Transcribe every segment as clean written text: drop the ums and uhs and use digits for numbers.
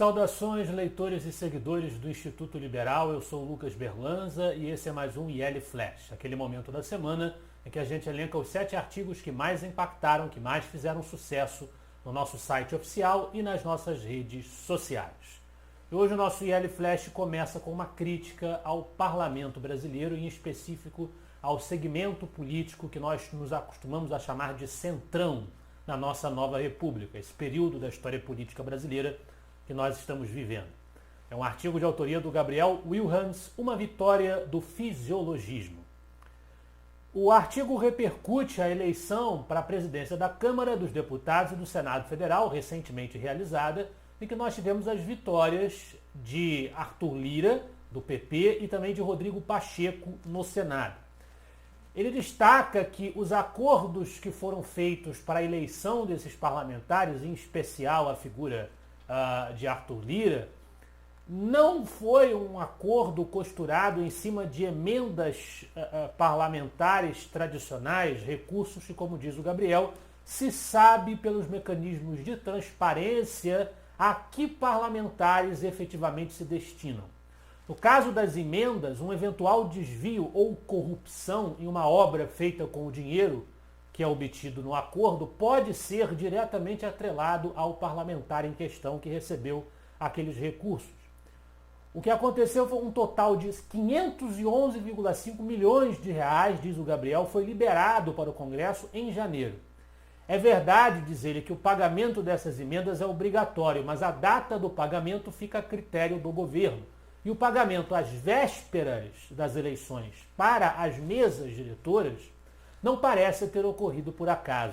Saudações, leitores e seguidores do Instituto Liberal. Eu sou o Lucas Berlanza e esse é mais um IL Flash, aquele momento da semana em que a gente elenca os 7 artigos que mais impactaram, que mais fizeram sucesso no nosso site oficial e nas nossas redes sociais. E hoje o nosso IL Flash começa com uma crítica ao parlamento brasileiro, em específico ao segmento político que nós nos acostumamos a chamar de centrão na nossa nova república, esse período da história política brasileira que nós estamos vivendo. É um artigo de autoria do Gabriel Wilhans, Uma Vitória do Fisiologismo. O artigo repercute a eleição para a presidência da Câmara dos Deputados e do Senado Federal, recentemente realizada, em que nós tivemos as vitórias de Arthur Lira, do PP, e também de Rodrigo Pacheco no Senado. Ele destaca que os acordos que foram feitos para a eleição desses parlamentares, em especial a figura de Arthur Lira, não foi um acordo costurado em cima de emendas parlamentares tradicionais, recursos que, como diz o Gabriel, se sabe pelos mecanismos de transparência a que parlamentares efetivamente se destinam. No caso das emendas, um eventual desvio ou corrupção em uma obra feita com o dinheiro que é obtido no acordo pode ser diretamente atrelado ao parlamentar em questão que recebeu aqueles recursos. O que aconteceu foi um total de 511,5 milhões de reais, diz o Gabriel, foi liberado para o Congresso em janeiro. É verdade, diz ele, que o pagamento dessas emendas é obrigatório, mas a data do pagamento fica a critério do governo. E o pagamento às vésperas das eleições para as mesas diretoras não parece ter ocorrido por acaso.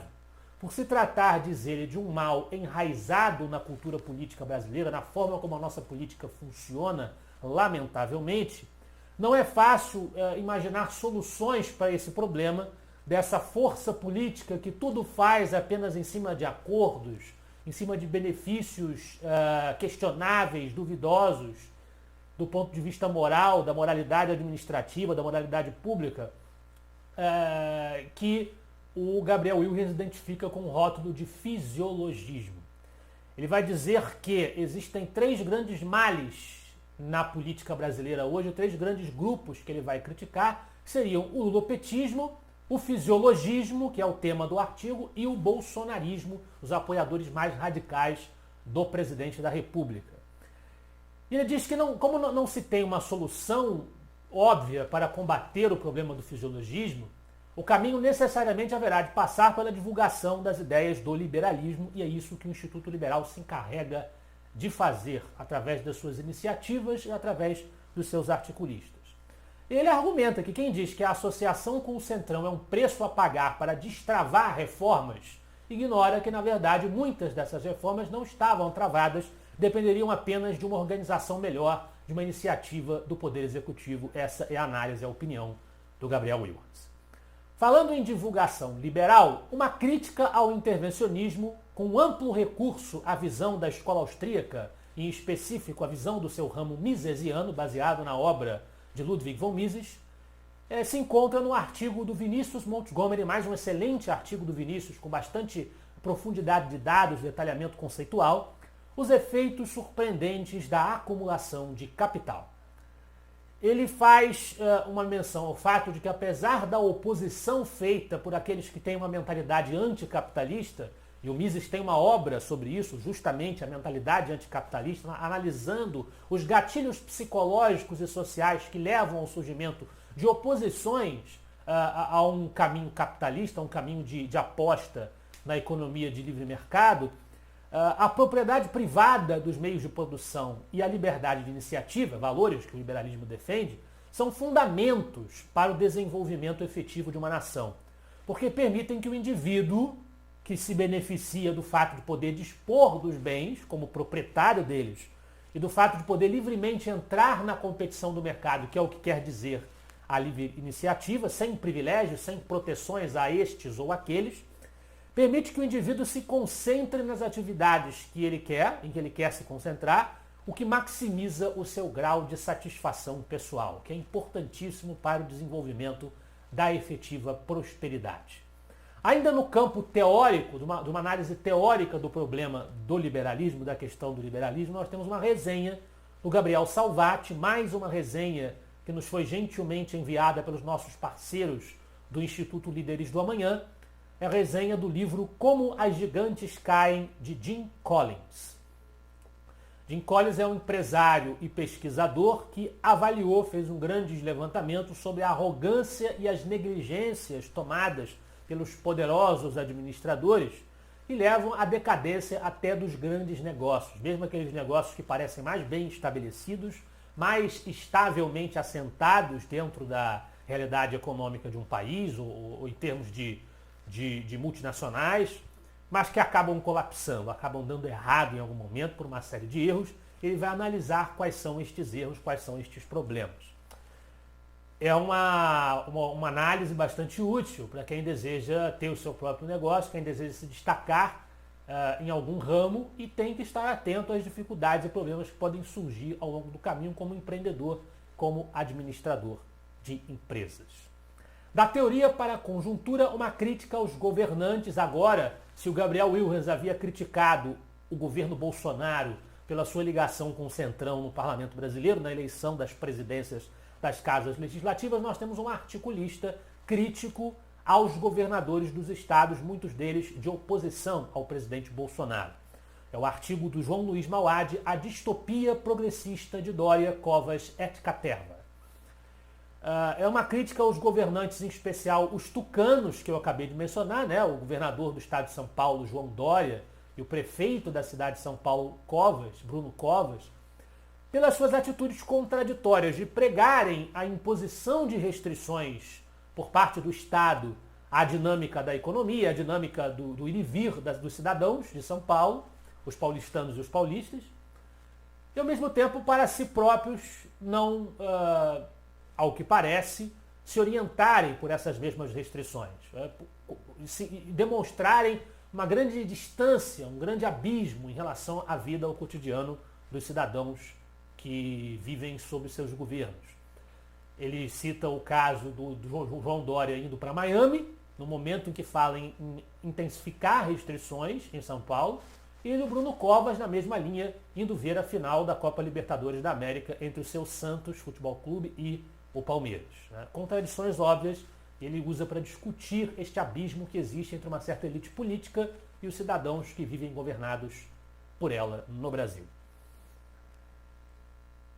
Por se tratar, diz ele, de um mal enraizado na cultura política brasileira, na forma como a nossa política funciona, lamentavelmente, não é fácil imaginar soluções para esse problema dessa força política que tudo faz apenas em cima de acordos, em cima de benefícios questionáveis, duvidosos, do ponto de vista moral, da moralidade administrativa, da moralidade pública, que o Gabriel Wilhans identifica com o rótulo de fisiologismo. Ele vai dizer que existem 3 grandes males na política brasileira hoje, 3 grandes grupos que ele vai criticar, que seriam o lulopetismo, o fisiologismo, que é o tema do artigo, e o bolsonarismo, os apoiadores mais radicais do presidente da República. E ele diz que como não se tem uma solução óbvia para combater o problema do fisiologismo, o caminho necessariamente haverá de passar pela divulgação das ideias do liberalismo, e é isso que o Instituto Liberal se encarrega de fazer através das suas iniciativas e através dos seus articulistas. Ele argumenta que quem diz que a associação com o Centrão é um preço a pagar para destravar reformas, ignora que, na verdade, muitas dessas reformas não estavam travadas, dependeriam apenas de uma organização melhor, de uma iniciativa do Poder Executivo. Essa é a análise, a opinião do Gabriel Wilhans. Falando em divulgação liberal, uma crítica ao intervencionismo com amplo recurso à visão da escola austríaca, em específico a visão do seu ramo misesiano, baseado na obra de Ludwig von Mises, se encontra no artigo do Vinícius Montgomery, mais um excelente artigo do Vinícius, com bastante profundidade de dados, detalhamento conceitual, os efeitos surpreendentes da acumulação de capital. Ele faz uma menção ao fato de que, apesar da oposição feita por aqueles que têm uma mentalidade anticapitalista, e o Mises tem uma obra sobre isso, justamente a mentalidade anticapitalista, analisando os gatilhos psicológicos e sociais que levam ao surgimento de oposições a um caminho capitalista, a um caminho de aposta na economia de livre mercado, a propriedade privada dos meios de produção e a liberdade de iniciativa, valores que o liberalismo defende, são fundamentos para o desenvolvimento efetivo de uma nação, porque permitem que o indivíduo que se beneficia do fato de poder dispor dos bens como proprietário deles e do fato de poder livremente entrar na competição do mercado, que é o que quer dizer a livre iniciativa, sem privilégios, sem proteções a estes ou aqueles, permite que o indivíduo se concentre nas atividades que ele quer, em que ele quer se concentrar, o que maximiza o seu grau de satisfação pessoal, que é importantíssimo para o desenvolvimento da efetiva prosperidade. Ainda no campo teórico, de uma análise teórica do problema do liberalismo, da questão do liberalismo, nós temos uma resenha do Gabriel Salvati, mais uma resenha que nos foi gentilmente enviada pelos nossos parceiros do Instituto Líderes do Amanhã, é a resenha do livro Como as Gigantes Caem, de Jim Collins. Jim Collins é um empresário e pesquisador que avaliou, fez um grande levantamento sobre a arrogância e as negligências tomadas pelos poderosos administradores e levam à decadência até dos grandes negócios, mesmo aqueles negócios que parecem mais bem estabelecidos, mais estavelmente assentados dentro da realidade econômica de um país ou em termos de multinacionais, mas que acabam colapsando, acabam dando errado em algum momento por uma série de erros. Ele vai analisar quais são estes erros, quais são estes problemas. É uma análise bastante útil para quem deseja ter o seu próprio negócio, quem deseja se destacar em algum ramo e tem que estar atento às dificuldades e problemas que podem surgir ao longo do caminho como empreendedor, como administrador de empresas. Da teoria para a conjuntura, uma crítica aos governantes. Agora, se o Gabriel Wilhans havia criticado o governo Bolsonaro pela sua ligação com o Centrão no Parlamento Brasileiro, na eleição das presidências das casas legislativas, nós temos um articulista crítico aos governadores dos estados, muitos deles de oposição ao presidente Bolsonaro. É o artigo do João Luiz Mauad, A Distopia Progressista de Dória, Covas et Caterva. É uma crítica aos governantes, em especial os tucanos, que eu acabei de mencionar, né? O governador do estado de São Paulo, João Dória, e o prefeito da cidade de São Paulo, Covas, Bruno Covas, pelas suas atitudes contraditórias de pregarem a imposição de restrições por parte do Estado à dinâmica da economia, à dinâmica do ir e vir dos cidadãos de São Paulo, os paulistanos e os paulistas, e ao mesmo tempo para si próprios não, ao que parece, se orientarem por essas mesmas restrições, e demonstrarem uma grande distância, um grande abismo em relação à vida, ao cotidiano dos cidadãos que vivem sob seus governos. Ele cita o caso do João Dória indo para Miami, no momento em que fala em intensificar restrições em São Paulo, e do Bruno Covas na mesma linha, indo ver a final da Copa Libertadores da América entre o seu Santos Futebol Clube e o Palmeiras. Contradições óbvias, ele usa para discutir este abismo que existe entre uma certa elite política e os cidadãos que vivem governados por ela no Brasil.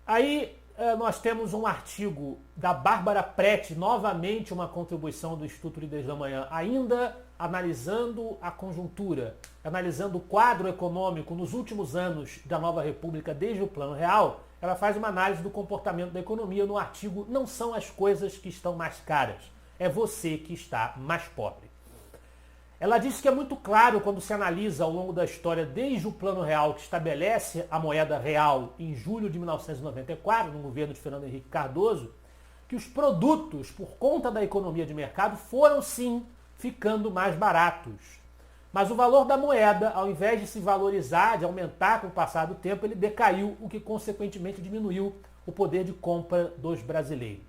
Aí nós temos um artigo da Bárbara Prete, novamente uma contribuição do Instituto Líderes da Manhã, ainda analisando a conjuntura, analisando o quadro econômico nos últimos anos da nova república desde o Plano Real. Ela faz uma análise do comportamento da economia no artigo Não são as coisas que estão mais caras, é você que está mais pobre. Ela diz que é muito claro quando se analisa ao longo da história, desde o Plano Real, que estabelece a moeda real em julho de 1994, no governo de Fernando Henrique Cardoso, que os produtos, por conta da economia de mercado, foram sim ficando mais baratos. Mas o valor da moeda, ao invés de se valorizar, de aumentar com o passar do tempo, ele decaiu, o que consequentemente diminuiu o poder de compra dos brasileiros.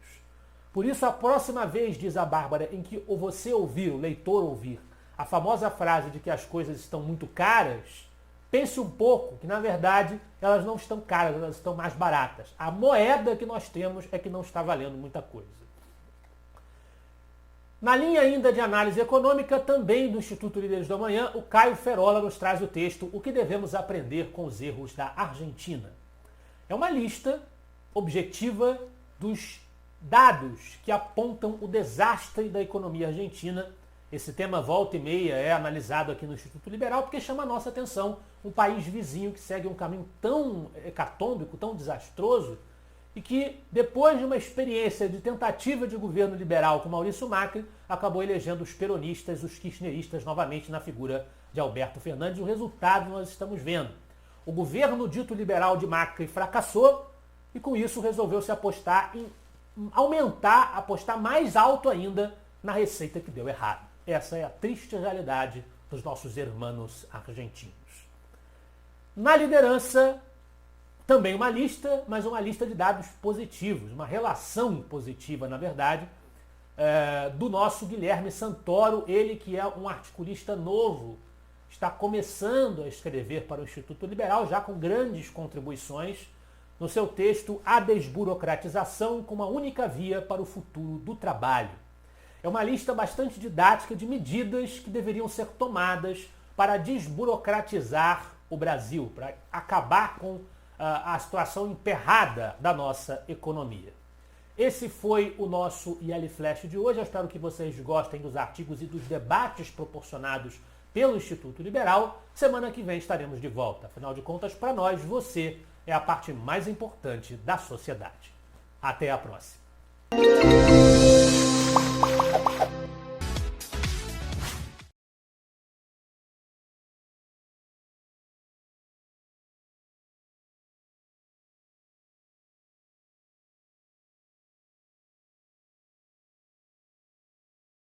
Por isso, a próxima vez, diz a Bárbara, em que você ouvir, o leitor ouvir, a famosa frase de que as coisas estão muito caras, pense um pouco que, na verdade, elas não estão caras, elas estão mais baratas. A moeda que nós temos é que não está valendo muita coisa. Na linha ainda de análise econômica, também do Instituto Líderes do Amanhã, o Caio Ferola nos traz o texto O que devemos aprender com os erros da Argentina. É uma lista objetiva dos dados que apontam o desastre da economia argentina. Esse tema volta e meia é analisado aqui no Instituto Liberal porque chama a nossa atenção um país vizinho que segue um caminho tão hecatômbico, tão desastroso, e que, depois de uma experiência de tentativa de governo liberal com Maurício Macri, acabou elegendo os peronistas, os kirchneristas, novamente na figura de Alberto Fernandes. O resultado nós estamos vendo. O governo dito liberal de Macri fracassou e, com isso, resolveu se apostar em apostar mais alto ainda na receita que deu errado. Essa é a triste realidade dos nossos irmãos argentinos. Na liderança, também uma lista, mas uma lista de dados positivos, uma relação positiva, na verdade. do nosso Guilherme Santoro, ele que é um articulista novo, está começando a escrever para o Instituto Liberal, já com grandes contribuições, no seu texto A Desburocratização como a única via para o futuro do trabalho. É uma lista bastante didática de medidas que deveriam ser tomadas para desburocratizar o Brasil, para acabar com a situação emperrada da nossa economia. Esse foi o nosso IL Flash de hoje. Eu espero que vocês gostem dos artigos e dos debates proporcionados pelo Instituto Liberal. Semana que vem estaremos de volta. Afinal de contas, para nós, você é a parte mais importante da sociedade. Até a próxima.